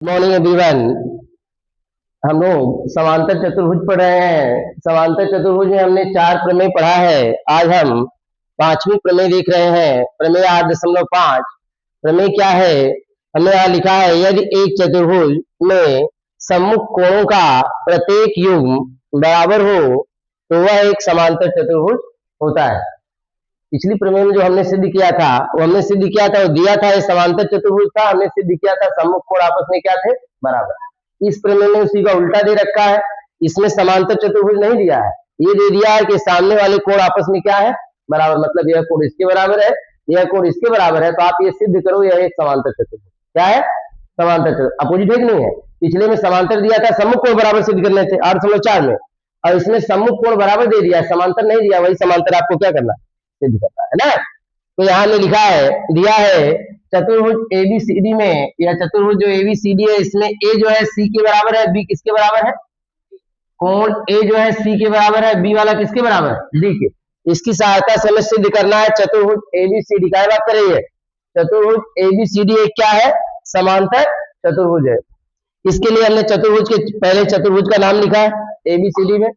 Morning everyone. हम लोग समांतर चतुर्भुज पढ़ रहे हैं। समांतर चतुर्भुज में हमने 4 प्रमेय पढ़ा है। आज हम 5वीं प्रमेय देख रहे हैं। प्रमेय 8.5। प्रमेय क्या है? हमने यहाँ लिखा है, यदि एक चतुर्भुज में सम्मुख कोणों का प्रत्येक युग्म बराबर हो तो वह एक समांतर चतुर्भुज होता है। पिछली प्रमेय में जो हमने सिद्ध किया था वो दिया था, ये समांतर चतुर्भुज था। हमने सिद्ध किया था सम्मुख कोण आपस में क्या थे? बराबर। इस प्रमेय में उसी का उल्टा दे रखा है। इसमें समांतर चतुर्भुज नहीं दिया है, ये दे दिया है कि सामने वाले कोण आपस में क्या है? बराबर। मतलब यह कोण इसके बराबर है, यह कोण इसके बराबर है, तो आप ये सिद्ध करो यह एक समांतर चतुर्भुज क्या है? समांतर चतुर्भुज। अपोजिट है कि नहीं है? पिछले में समांतर दिया था, सम्मुख कोण बराबर सिद्ध करने थे 8.4 में, और इसमें सम्मुख कोण बराबर दे दिया, समांतर नहीं दिया। वही समांतर आपको क्या करना सिद्ध करना है ना। तो यहाँ ने लिखा है, दिया है चतुर्भुज एबीसीडी में, यह चतुर्भुज जो एबीसीडी है इसमें ए जो है सी के बराबर है, बी किसके बराबर है? कोण ए जो है सी के बराबर है, बी वाला किसके बराबर है? डी के। इसकी सहायता से हमें सिद्ध करना है चतुर्भुज एबीसीडी। क्या बात कर रही है? चतुर्भुज एबीसीडी एक क्या है? समांतर चतुर्भुज है। इसके लिए हमने चतुर्भुज के पहले चतुर्भुज का नाम लिखा है एबीसीडी में।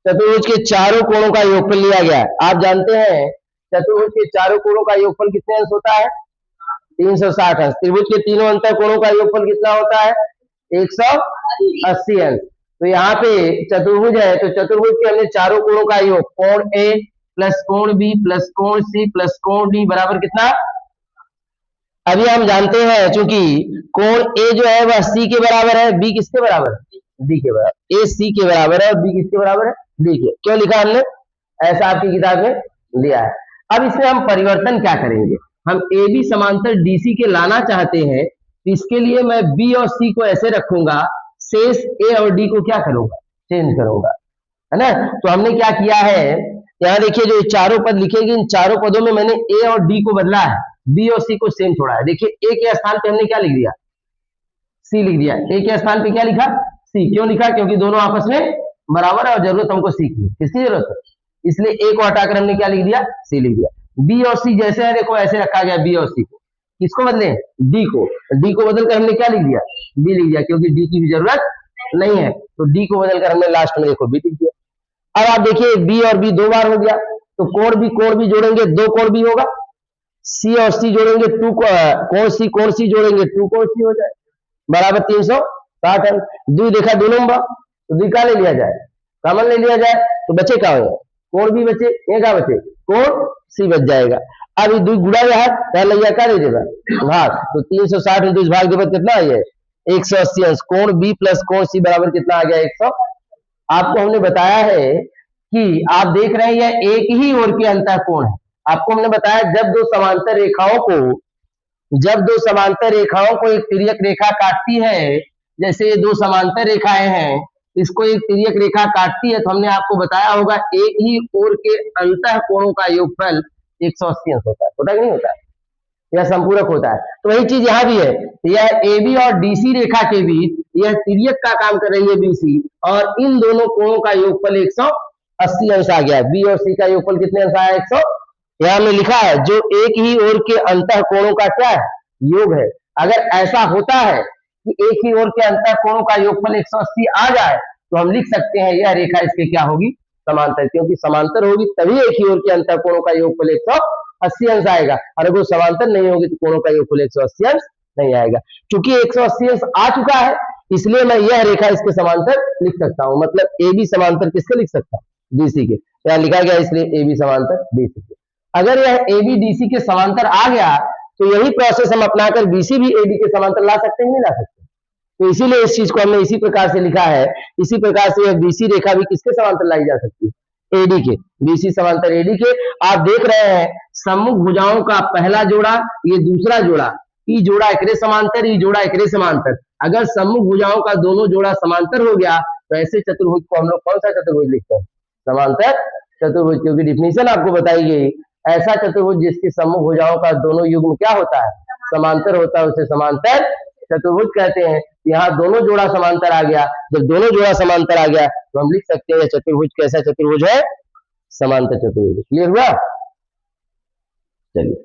चतुर्भुज के चारों कोणों का योगफल लिया गया है। आप जानते हैं चतुर्भुज के चारों कोणों का योगफल कितने अंश होता है? 360 अंश। त्रिभुज के तीनों अंतर कोणों का योगफल कितना होता है? 180 अंश। तो यहाँ पे चतुर्भुज है, तो चतुर्भुज के हमने चारों कोणों का योग, कोण ए प्लस कोण बी प्लस कोण सी प्लस कोण डी बराबर कितना? अभी हम जानते हैं चूंकि कोण ए जो है वह सी के बराबर है, बी किसके बराबर है? डी के बराबर। ए सी के बराबर है और बी किसके बराबर है? डी के। क्यों लिखा हमने ऐसा? आपकी किताब में लिया है। अब इसमें हम परिवर्तन क्या करेंगे? हम ए बी समांतर डीसी के लाना चाहते हैं, तो इसके लिए मैं बी और सी को ऐसे रखूंगा, शेष ए और डी को क्या करूंगा? चेंज करूंगा, है ना। तो हमने क्या किया है, यहाँ देखिए जो चारों पद लिखेंगे, इन चारों पदों में मैंने ए और डी को बदला है, बी और सी को सेम छोड़ा है। देखिए ए के स्थान पे हमने क्या लिख दिया? सी लिख दिया। ए के स्थान पे क्या लिखा? सी। क्यों लिखा? क्योंकि दोनों आपस में बराबर है और जरूरत हमको सी की। किसकी जरूरत है? इसलिए ए को हटाकर हमने क्या लिख दिया? सी लिख दिया। बी और सी जैसे है देखो ऐसे रखा गया, बी और सी को। किसको बदले? डी को। डी को बदलकर हमने क्या लिख दिया? बी लिख दिया, क्योंकि डी की भी जरूरत नहीं है, तो डी को बदलकर हमने लास्ट में देखो बी लिख दिया। अब आप देखिए बी और बी 2 बार हो गया, तो कोण भी जोड़ेंगे 2 कोण भी होगा। सी और सी जोड़ेंगे 2 कोण सी जोड़ेंगे 2 कोण सी हो जाए, बराबर 360 अंश। दुई देखा 2 नंबर, तो दुई का ले लिया जाए, कॉमन ले लिया जाए, तो बचे क्या हो? कोण भी बचे, ये क्या बचे? कोण सी बच जाएगा। अब ये दुई गुड़ा यहाँ लिया क्या ले देगा? भाग। तो 360 इंटू भाग के बाद कितना आ गया? 180 अंश। कोण बी प्लस कोण सी बराबर कितना आ गया? 100। आपको हमने बताया है कि आप देख रहे हैं यह एक ही ओर के अंतर कोण है। आपको हमने बताया जब दो समांतर रेखाओं को एक तिर्यक रेखा काटती है, जैसे ये 2 समांतर रेखाएं हैं, इसको एक तिर्यक रेखा काटती है, तो हमने आपको बताया होगा एक ही ओर के अंतः कोणों का योगफल 180 अंश होता है। होता है कि नहीं होता है? यह संपूरक होता है। तो वही चीज यहाँ भी है, यह AB और DC रेखा के बीच यह तिर्यक का काम कर रही है BC, और इन दोनों कोणों का योगफल 180 अंश आ गया। B और C का योगफल कितने अंश आया? 100। यहाँ में लिखा है जो एक ही ओर के अंतः कोणों का क्या है? योग है। अगर ऐसा होता है कि एक ही ओर के अंतः कोणों का योगफल 180 आ जाए, तो हम लिख सकते हैं यह रेखा इसके क्या होगी? समांतर। क्योंकि समांतर होगी तभी एक ही ओर के अंतः कोणों का योगफल 180 अंश आएगा, और अगर समांतर नहीं होगी तो कोणों का योगफल 180 अंश नहीं आएगा। क्योंकि 180 अंश आ चुका है, इसलिए मैं यह रेखा इसके समांतर लिख सकता हूं। मतलब AB समांतर किसके लिख सकता हूं? DC के। यहाँ लिखा गया इसलिए AB समांतर DC के। अगर यह AB DC के समांतर आ गया, तो यही प्रोसेस हम अपनाकर BC भी AD के समांतर ला सकते हैं, नहीं ला सकते? तो इसीलिए इस चीज को हमने इसी प्रकार से लिखा है। इसी प्रकार से यह BC रेखा भी किसके समांतर लाई जा सकती है? AD के। BC समांतर AD के। आप देख रहे हैं सम्मुख भुजाओं का पहला जोड़ा, ये दूसरा जोड़ा, ई जोड़ा एकरे समांतर, ई जोड़ा एकरे समांतर। अगर सम्मुख भुजाओं का दोनों जोड़ा समांतर हो गया, तो ऐसे चतुर्भुज को हम लोग कौन सा चतुर्भुज लिखते हैं? समांतर चतुर्भुज। क्योंकि डिफिनीशन आपको बताई गई, ऐसा चतुर्भुज जिसकी सम्मुख भुजाओं का दोनों युग्म क्या होता है? समांतर होता है, उसे समांतर चतुर्भुज कहते हैं। यहाँ दोनों जोड़ा समांतर आ गया, जब दोनों जोड़ा समांतर आ गया तो हम लिख सकते हैं चतुर्भुज कैसा चतुर्भुज है? समांतर चतुर्भुज। क्लियर हुआ? चलिए